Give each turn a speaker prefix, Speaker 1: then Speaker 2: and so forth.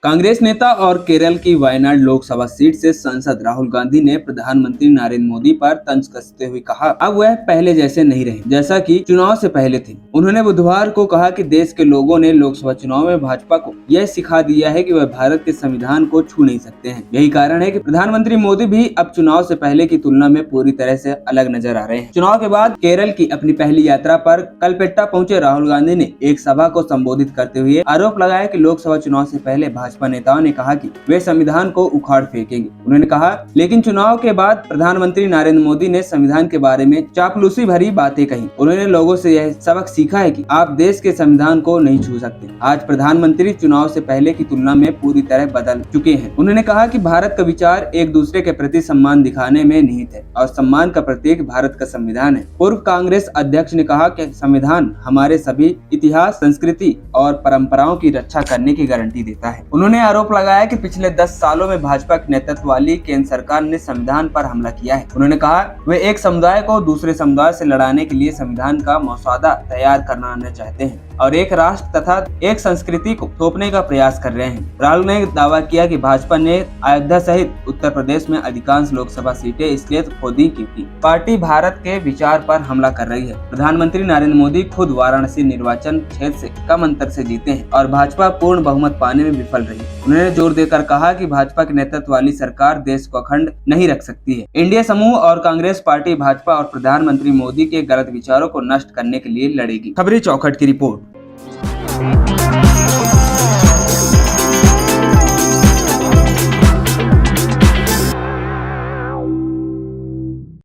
Speaker 1: कांग्रेस नेता और केरल की वायनाड लोकसभा सीट से सांसद राहुल गांधी ने प्रधानमंत्री नरेंद्र मोदी पर तंज कसते हुए कहा, अब वह पहले जैसे नहीं रहे जैसा कि चुनाव से पहले थे। उन्होंने बुधवार को कहा कि देश के लोगों ने लोकसभा चुनाव में भाजपा को यह सिखा दिया है कि वह भारत के संविधान को छू नहीं सकते हैं। यही कारण है कि प्रधानमंत्री मोदी भी अब चुनाव से पहले की तुलना में पूरी तरह से अलग नजर आ रहे हैं। चुनाव के बाद केरल की अपनी पहली यात्रा पर कलपेट्टा पहुंचे राहुल गांधी ने एक सभा को संबोधित करते हुए आरोप लगाया कि लोकसभा चुनाव से पहले भाजपा नेताओं ने कहा कि वे संविधान को उखाड़ फेंकेंगे। उन्होंने कहा, लेकिन चुनाव के बाद प्रधानमंत्री नरेंद्र मोदी ने संविधान के बारे में चापलूसी भरी बातें कही। उन्होंने लोगों से यह सबक सीखा है कि आप देश के संविधान को नहीं छू सकते। आज प्रधानमंत्री चुनाव से पहले की तुलना में पूरी तरह बदल चुके हैं। उन्होंने कहा कि भारत का विचार एक दूसरे के प्रति सम्मान दिखाने में निहित है और सम्मान का प्रतीक भारत का संविधान है। पूर्व कांग्रेस अध्यक्ष ने कहा कि संविधान हमारे सभी इतिहास, संस्कृति और परंपराओं की रक्षा करने की गारंटी देता है। उन्होंने आरोप लगाया कि पिछले 10 सालों में भाजपा के नेतृत्व वाली केंद्र सरकार ने संविधान पर हमला किया है। उन्होंने कहा, वे एक समुदाय को दूसरे समुदाय से लड़ाने के लिए संविधान का मसौदा तैयार करना चाहते हैं और एक राष्ट्र तथा एक संस्कृति को थोपने का प्रयास कर रहे हैं। राहुल ने दावा किया कि भाजपा ने अयोध्या सहित उत्तर प्रदेश में अधिकांश लोकसभा सीटें इसलिए खो दी क्योंकि पार्टी भारत के विचार पर हमला कर रही है। प्रधानमंत्री नरेंद्र मोदी खुद वाराणसी निर्वाचन क्षेत्र से कम अंतर से जीते हैं और भाजपा पूर्ण बहुमत पाने में विफल रही। उन्होंने जोर देकर कहा कि भाजपा के नेतृत्व वाली सरकार देश को अखंड नहीं रख सकती है। इंडिया समूह और कांग्रेस पार्टी भाजपा और प्रधानमंत्री मोदी के गलत विचारों को नष्ट करने के लिए लड़ेगी। खबरी चौखट की रिपोर्ट।